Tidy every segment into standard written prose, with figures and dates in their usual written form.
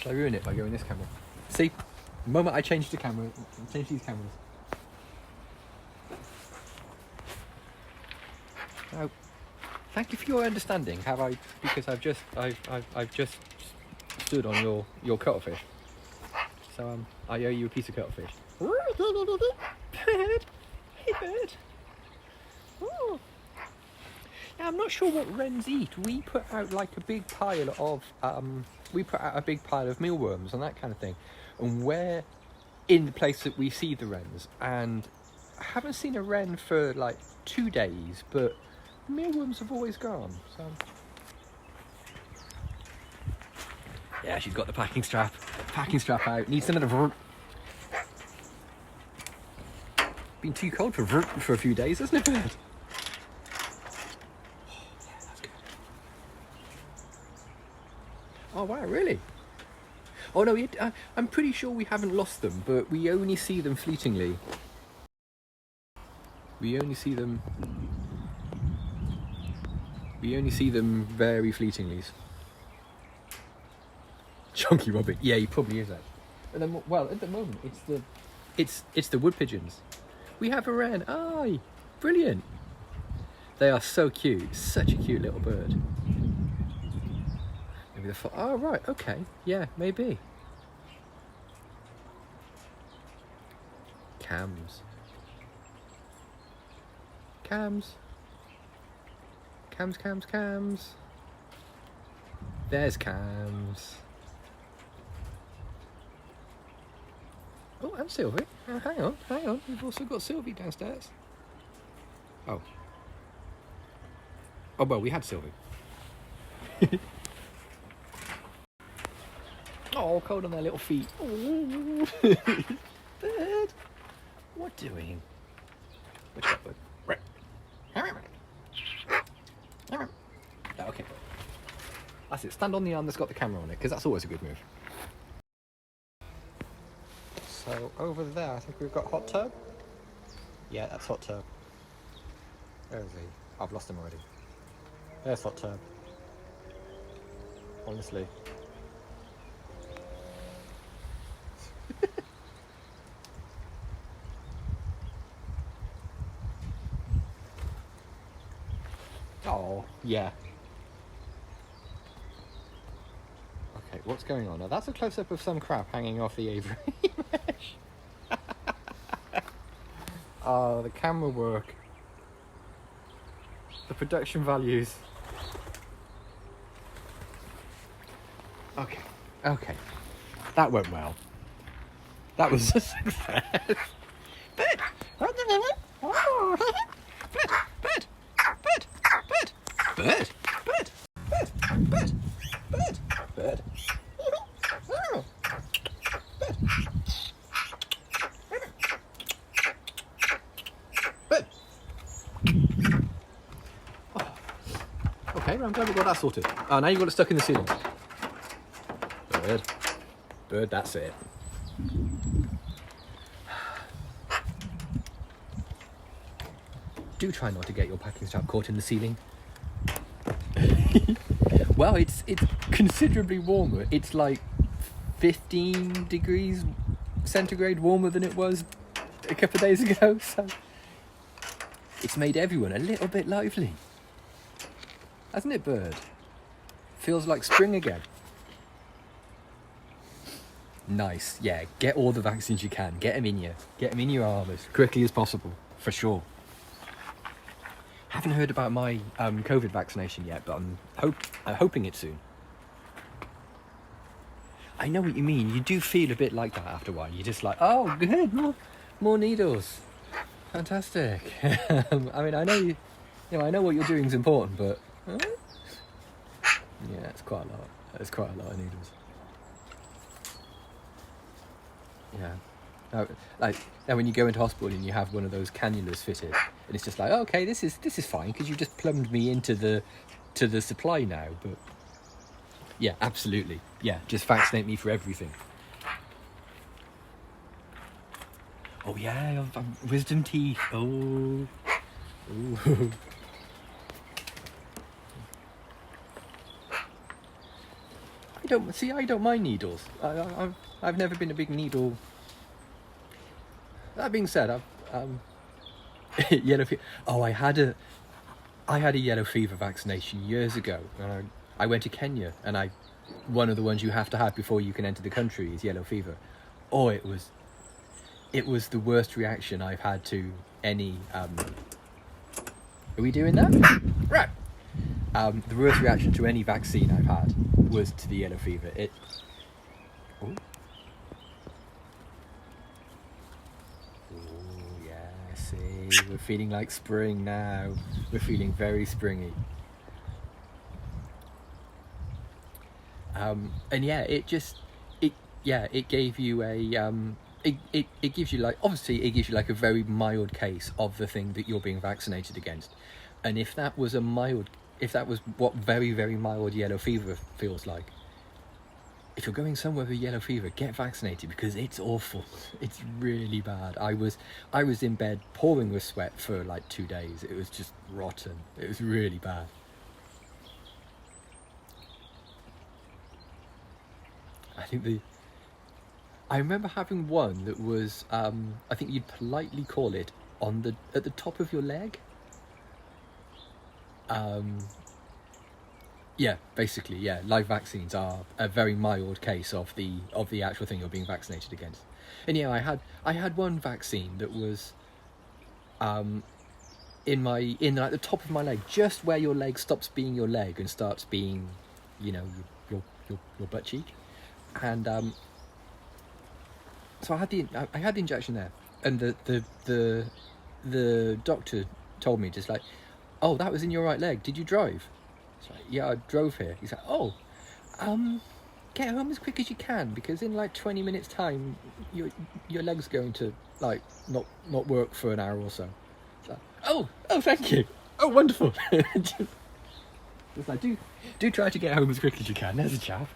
I ruin it by going this camera. See, the moment I change the camera, change these cameras. Now, thank you for your understanding. Because I've just stood on your cuttlefish. So I owe you a piece of cuttlefish. Bird, hey bird. Ooh. Now I'm not sure what wrens eat. We put out like a big pile of mealworms and that kind of thing, and we're in the place that we see the wrens. And I haven't seen a wren for like 2 days, but mealworms have always gone. So yeah, she's got the packing strap out. Needs some of the. Been too cold for a few days, hasn't it, bird? Oh wow, really? Oh no, I'm pretty sure we haven't lost them, but we only see them fleetingly. We only see them very fleetingly. Chunky Robin. Yeah, he probably is that. And then, well, at the moment, it's the wood pigeons. We have a wren. Aye, brilliant. They are so cute. Such a cute little bird. Maybe the oh right, okay, yeah, maybe. Cams. There's Cams. Oh, and Sylvie. Oh, hang on. We've also got Sylvie downstairs. Oh, well, we had Sylvie. Oh, cold on their little feet. Oh. Bird. What doing? Which up, bird? Right. Okay. That's it. Stand on the arm that's got the camera on it, because that's always a good move. So over there, I think we've got Hot Tub. Yeah, that's Hot Tub. Where is he? I've lost him already. There's Hot Tub. Honestly. Oh, yeah. Okay, what's going on? Now that's a close-up of some crap hanging off the aviary mesh. Oh, the camera work. The production values. Okay. That went well. That was a success. Bird! Okay, well, I'm glad we got that sorted. Oh, now you've got it stuck in the ceiling. Bird, that's it. Do try not to get your packing strap caught in the ceiling. Well, it's considerably warmer. It's like 15 degrees centigrade warmer than it was a couple of days ago, so it's made everyone a little bit lively. Hasn't it, bird? Feels like spring again. Nice, yeah, get all the vaccines you can. Get them in your arm as quickly as possible, for sure. Haven't heard about my COVID vaccination yet, but I'm hoping it soon. I know what you mean. You do feel a bit like that after a while. You're just like, oh, good, more needles, fantastic. I mean, I know I know what you're doing is important, but yeah, it's quite a lot. It's quite a lot of needles. Yeah. Now when you go into hospital and you have one of those cannulas fitted, and it's just like, oh, okay, this is fine because you just plumbed me into the supply now. But yeah, absolutely, yeah, just vaccinate me for everything. Oh yeah, wisdom teeth. Oh. Ooh. I don't mind needles. I've never been a big needle. That being said, yellow fever. Oh, I had a yellow fever vaccination years ago, and I went to Kenya, and one of the ones you have to have before you can enter the country is yellow fever. Oh, it was the worst reaction I've had to any. Are we doing that? Right. The worst reaction to any vaccine I've had was to the yellow fever. Oh, yeah, see, we're feeling like spring now. We're feeling very springy. And yeah, it gave you it gives you like, obviously it gives you like a very mild case of the thing that you're being vaccinated against. And if that was what very, very mild yellow fever feels like, if you're going somewhere with yellow fever, get vaccinated, because it's awful. It's really bad. I was in bed pouring with sweat for like 2 days. It was just rotten. It was really bad. I remember having one that was, I think you'd politely call it at the top of your leg. Yeah, basically, yeah. Live vaccines are a very mild case of the actual thing you're being vaccinated against. And yeah, I had one vaccine that was, in like the top of my leg, just where your leg stops being your leg and starts being, your butt cheek, and so I had the injection there, and the doctor told me, just like, oh, that was in your right leg. Did you drive? It's like, yeah, I drove here. He's like, oh, get home as quick as you can, because in like 20 minutes time, your leg's going to like not work for an hour or so. It's like, oh, thank you. Oh, wonderful. It's like, do try to get home as quick as you can. There's a chap.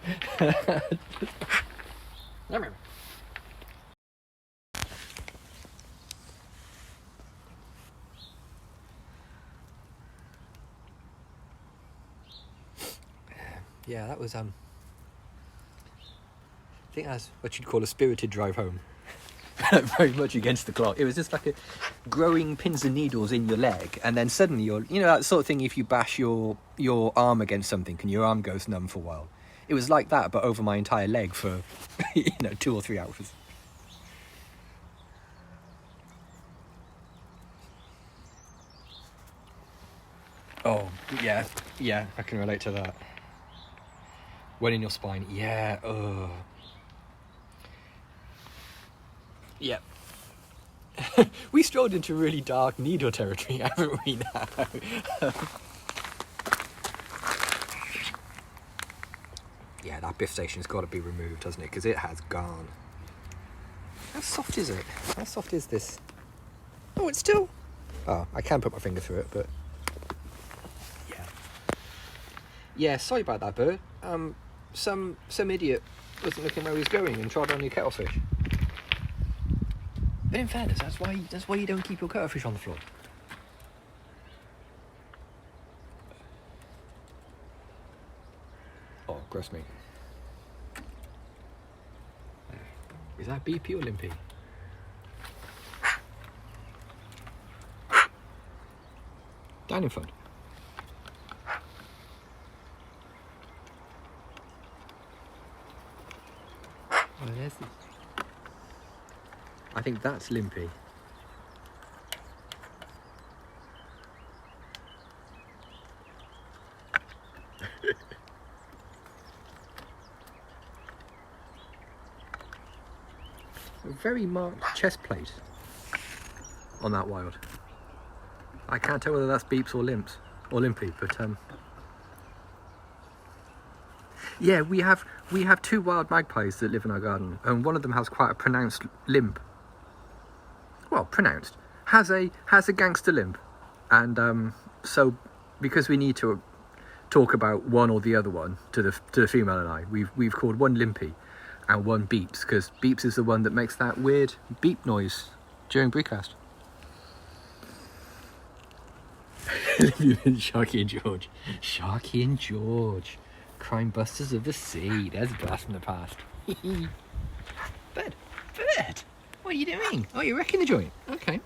Yeah, that was I think that's what you'd call a spirited drive home. Very much against the clock. It was just like a growing pins and needles in your leg, and then suddenly that sort of thing, if you bash your arm against something and your arm goes numb for a while. It was like that, but over my entire leg for 2 or 3 hours. Oh, yeah, I can relate to that. One in your spine, yeah, yeah. We strolled into really dark needle territory, haven't we now? Yeah, that biff station's got to be removed, hasn't it? Because it has gone. How soft is it? How soft is this? Oh, it's still... Oh, I can put my finger through it, but... Yeah. Yeah, sorry about that, bird. Some idiot wasn't looking where he was going and trod on your cuttlefish. But in fairness, that's why you don't keep your cuttlefish on the floor. Oh, gross meat. Is that BP or Limpy? Down in front. Oh, there's the... I think that's Limpy. A very marked chest plate on that wild. I can't tell whether that's beeps or limps or limpy, but yeah, we have 2 wild magpies that live in our garden, and one of them has quite a pronounced limp. Well, pronounced, has a gangster limp, and so because we need to talk about one or the other one to the female and I, we've called one Limpy and one Beeps, because Beeps is the one that makes that weird beep noise during breecast. Sharky and George. Crime busters of the sea. There's a blast from the past. Bird, bird, what are you doing? Oh, you're wrecking the joint. Okay.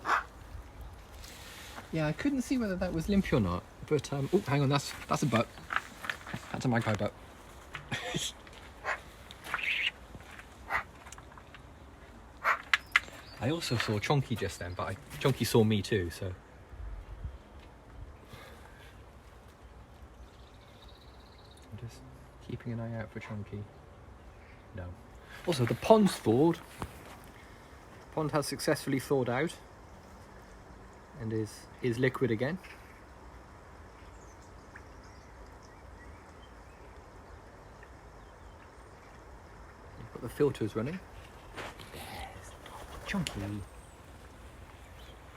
Yeah, I couldn't see whether that was limpy or not, but oh, hang on, that's a butt. That's a magpie butt. I also saw Chonky just then, but Chonky saw me too, so. I'm just keeping an eye out for Chonky. No. Also, the pond's thawed. The pond has successfully thawed out and is liquid again. You've got the filters running. Yes. Chunky.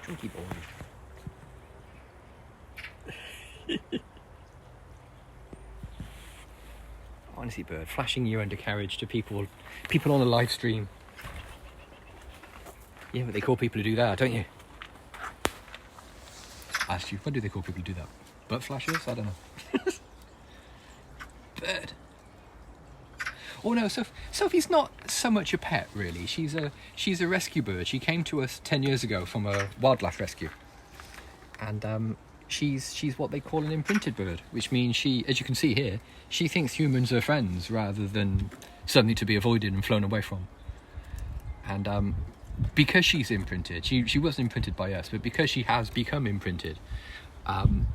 Chunky boy. Honestly, bird, flashing your undercarriage to people on a live stream. Yeah, but they call people to do that, don't you? I asked you, what do they call people who do that? Butt flashers? I don't know. Bird. Oh no, Sophie's not so much a pet, really. She's a rescue bird. She came to us 10 years ago from a wildlife rescue. And she's what they call an imprinted bird, which means she, as you can see here, she thinks humans are friends rather than something to be avoided and flown away from. And because she's imprinted, she wasn't imprinted by us, but because she has become imprinted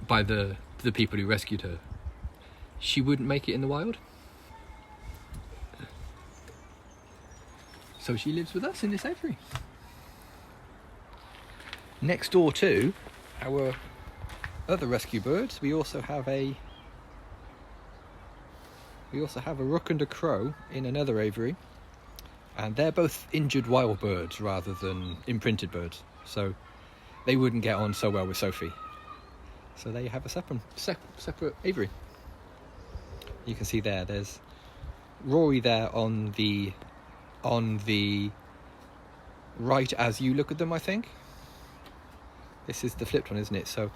by the people who rescued her, she wouldn't make it in the wild. So she lives with us in this aviary. Next door to our other rescue birds, we also have a rook and a crow in another aviary. And they're both injured wild birds rather than imprinted birds, so they wouldn't get on so well with Sophie. So they have a separate aviary. You can see there's Rory there on the right as you look at them, I think. This is the flipped one, isn't it? So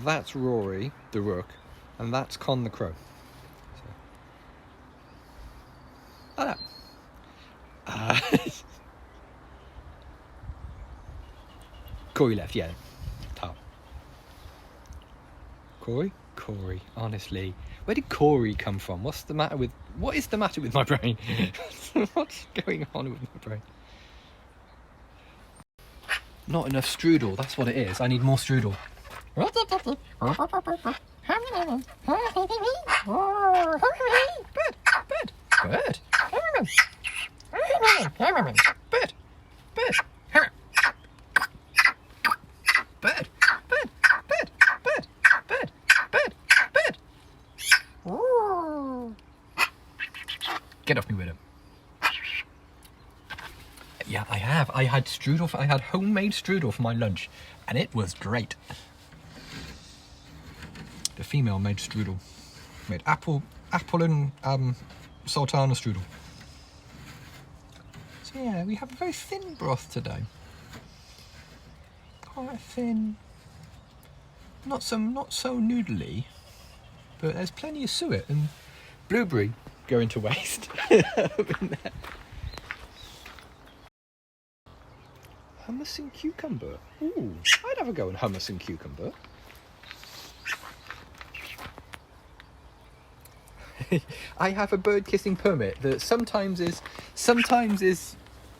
that's Rory, the rook, and that's Con the crow. So, like that. Corey left, yeah. Top. Corey, honestly. Where did Corey come from? What is the matter with my brain? What's going on with my brain? Not enough strudel, that's what it is. I need more strudel. Bird. Get off me with him. Yeah, I have. I had homemade strudel for my lunch, and it was great. The female made strudel. Made apple and sultana strudel. So yeah, we have a very thin broth today. Quite thin. Not so noodly, but there's plenty of suet and blueberry going to waste. Hummus and cucumber. Ooh, I'd have a go on hummus and cucumber. I have a bird kissing permit that sometimes is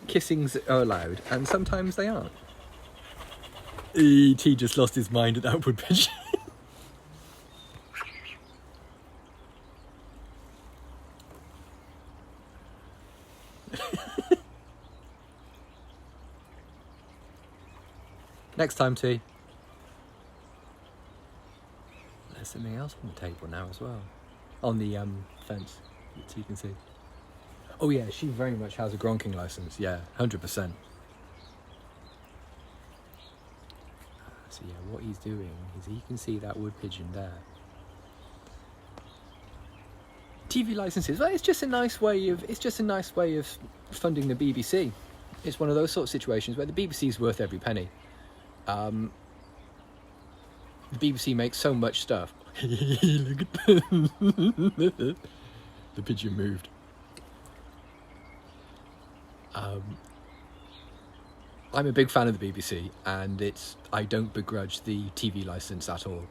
kissings are allowed and sometimes they aren't. E.T. just lost his mind at that wood pigeon. Next time, T. There's something else on the table now as well. On the fence, so you can see. Oh yeah, she very much has a gronking license. Yeah, 100%. So yeah, what he's doing is he can see that wood pigeon there. TV licenses. Well, it's just a nice way of funding the BBC. It's one of those sort of situations where the BBC is worth every penny. The BBC makes so much stuff. Look at them. The pigeon moved. I'm a big fan of the BBC, and I don't begrudge the TV licence at all.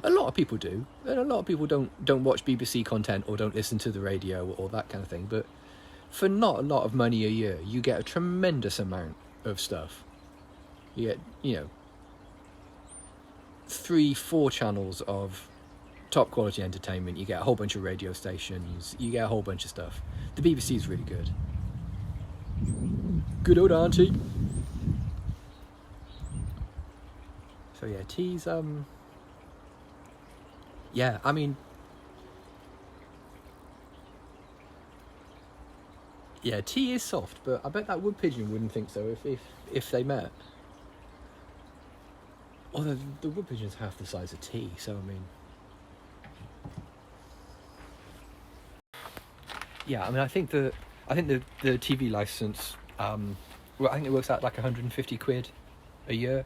A lot of people do, and a lot of people don't watch BBC content or don't listen to the radio or that kind of thing. But for not a lot of money a year, you get a tremendous amount of stuff. You get, 3-4 channels of top quality entertainment. You get a whole bunch of radio stations. You get a whole bunch of stuff. The BBC is really good. Good old auntie. So yeah, tea's yeah, I mean, yeah, tea is soft, but I bet that wood pigeon wouldn't think so if they met. Although the wood pigeon's half the size of tea, so I mean, yeah, I mean, I think the TV license, well, I think it works out like 150 quid a year.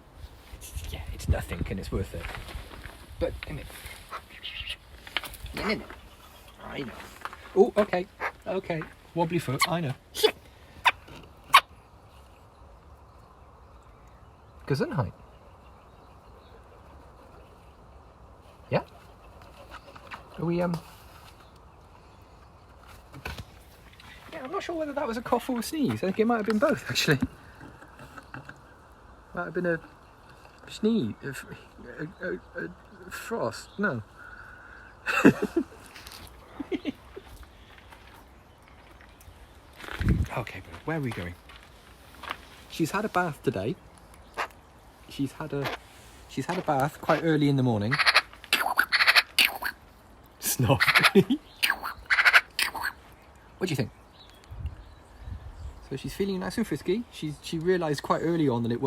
It's nothing, and it's worth it. But I know. Oh, okay, wobbly foot. I know. Gesundheit. Yeah. Are we Yeah, I'm not sure whether that was a cough or a sneeze. I think it might have been both, actually. Might have been a sneeze, a frost. No. Okay, but where are we going? She's had a bath today. She's had a bath quite early in the morning. Snuff. What do you think? So she's feeling nice and frisky. She realised quite early on that it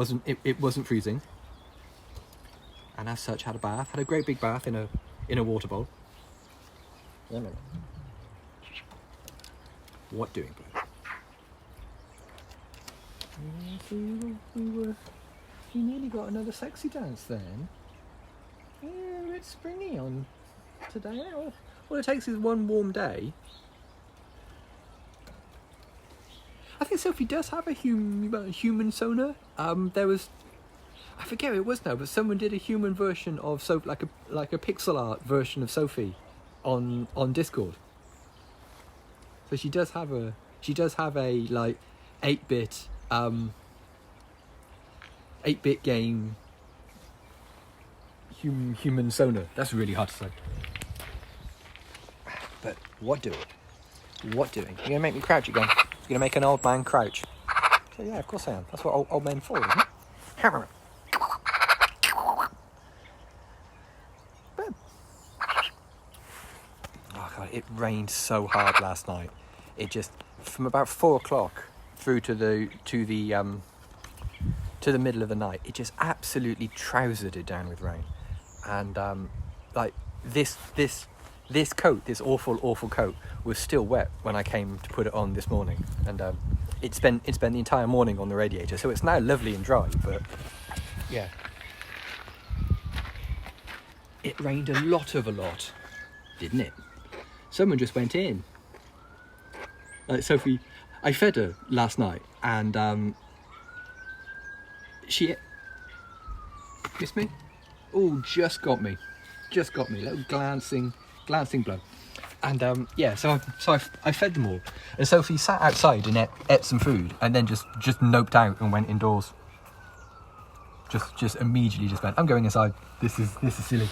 wasn't freezing, and as such had a bath. Had a great big bath in a water bowl. What doing, bro? So you nearly got another sexy dance then. Yeah, a bit springy on today. All it takes is one warm day. I think Sophie does have a human sonar. There was, I forget who it was now, but someone did a human version of Sophie, like a pixel art version of Sophie, on Discord. So she does have a like 8-bit game human sonar. That's really hard to say. But what doing? You're gonna make me crouch again. You're gonna make an old man crouch. So yeah, of course I am. That's what old men for, isn't it? Oh god, it rained so hard last night. It just, from about 4 o'clock through to the middle of the night, it just absolutely trousered it down with rain. And like this coat, this awful coat, was still wet when I came to put it on this morning, and it's been the entire morning on the radiator, so it's now lovely and dry. But yeah, it rained a lot, didn't it? Someone just went in. Like Sophie, I fed her last night, and she missed me. Oh, just got me, little glancing blow. And yeah, so I fed them all, and Sophie sat outside and ate some food, and then just noped out and went indoors. Just immediately just went, I'm going inside. This is silly.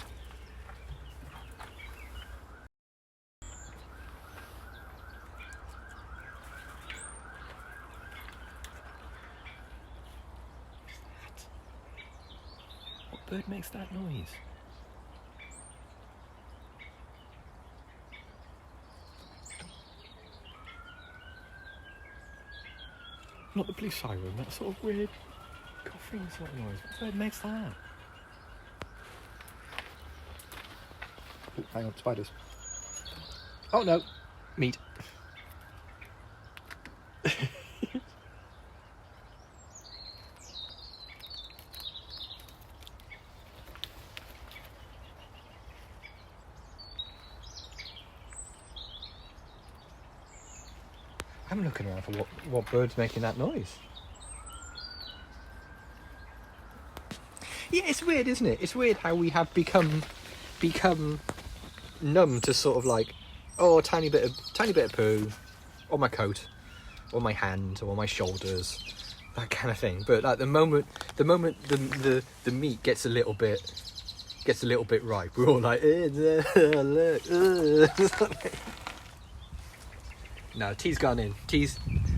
What bird makes that noise? Not the police siren, that sort of weird coughing sort of noise. What bird makes that? Oh, hang on, spiders. Oh no, meat. I'm looking around for what bird's making that noise. Yeah, it's weird, isn't it? It's weird how we have become numb to sort of like, oh, tiny bit of poo on my coat, or my hand, or my shoulders, that kind of thing. But like the moment the meat gets a little bit ripe, we're all like, look. No, T's gone in. I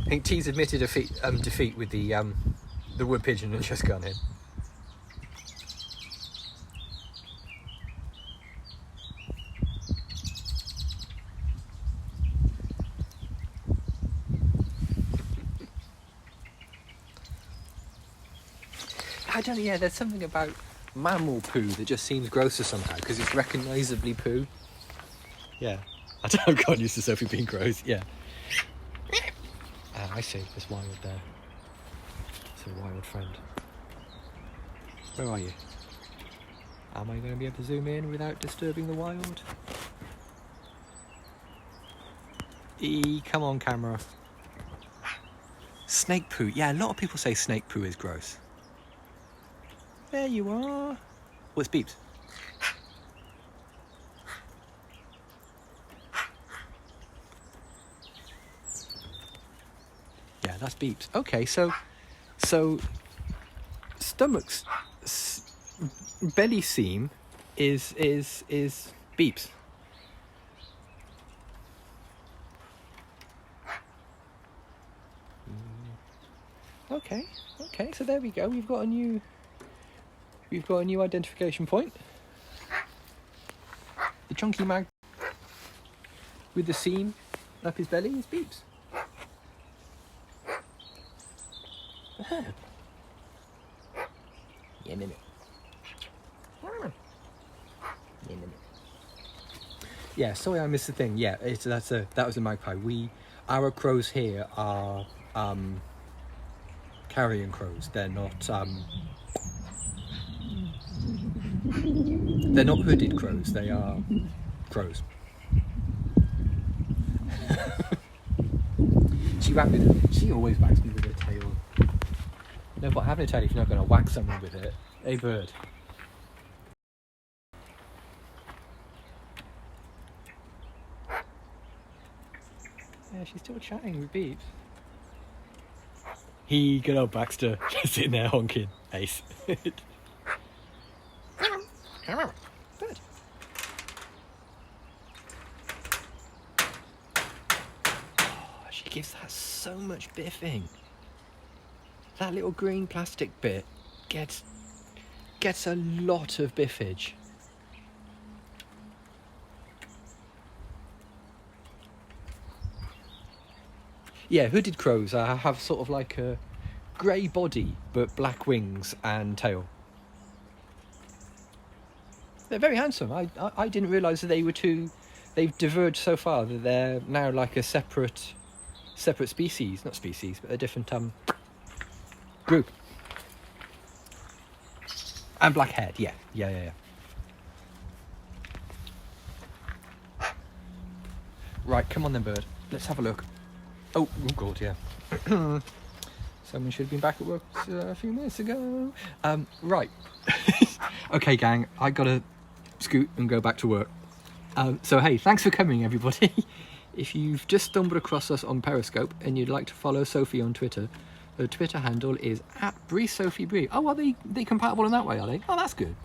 think T's admitted defeat with the wood pigeon and just gone in. I don't know, yeah, there's something about mammal poo that just seems grosser somehow, because it's recognisably poo. Yeah. I've gotten used to Sophie being gross, yeah. I see, there's wild there. It's a wild friend. Where are you? Am I going to be able to zoom in without disturbing the wild? Come on, camera. Snake poo. Yeah, a lot of people say snake poo is gross. There you are. Oh, it's Beeps. Yeah, that's Beeps. Okay, so stomach's belly seam is Beeps. Okay, so there we go. We've got a new identification point. The chunky mag with the seam up his belly is Beeps. Yeah, sorry I missed the thing. Yeah, that was a magpie. Our crows here are carrion crows. They're not hooded crows. They are crows. She always whacks me with her tail. No point having a tail if you're not going to whack someone with it. Hey, bird. Yeah, she's still chatting with Beeps. Good old Baxter, just sitting there honking. Ace. Bird. Oh, she gives that so much biffing. That little green plastic bit gets a lot of biffage. Yeah, hooded crows have sort of like a grey body but black wings and tail. They're very handsome. I didn't realise that they've diverged so far that they're now like a separate species, not species, but a different group. And black haired, yeah. Right, come on then, bird. Let's have a look. Oh god, yeah. Someone should have been back at work a few minutes ago. Right. Okay, gang, I gotta scoot and go back to work. So hey, thanks for coming, everybody. If you've just stumbled across us on Periscope and you'd like to follow Sophie on Twitter, the Twitter handle is @BreeSophieBree. Oh, are they compatible in that way, are they? Oh, that's good.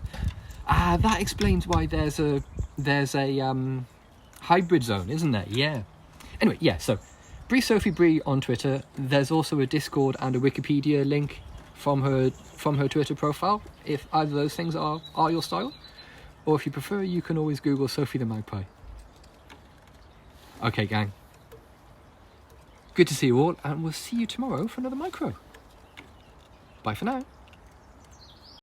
That explains why there's a hybrid zone, isn't there? Yeah. Anyway, yeah, so BreeSophieBree on Twitter. There's also a Discord and a Wikipedia link from her Twitter profile, if either of those things are your style. Or if you prefer, you can always Google Sophie the Magpie. Okay, gang. Good to see you all, and we'll see you tomorrow for another micro. Bye for now.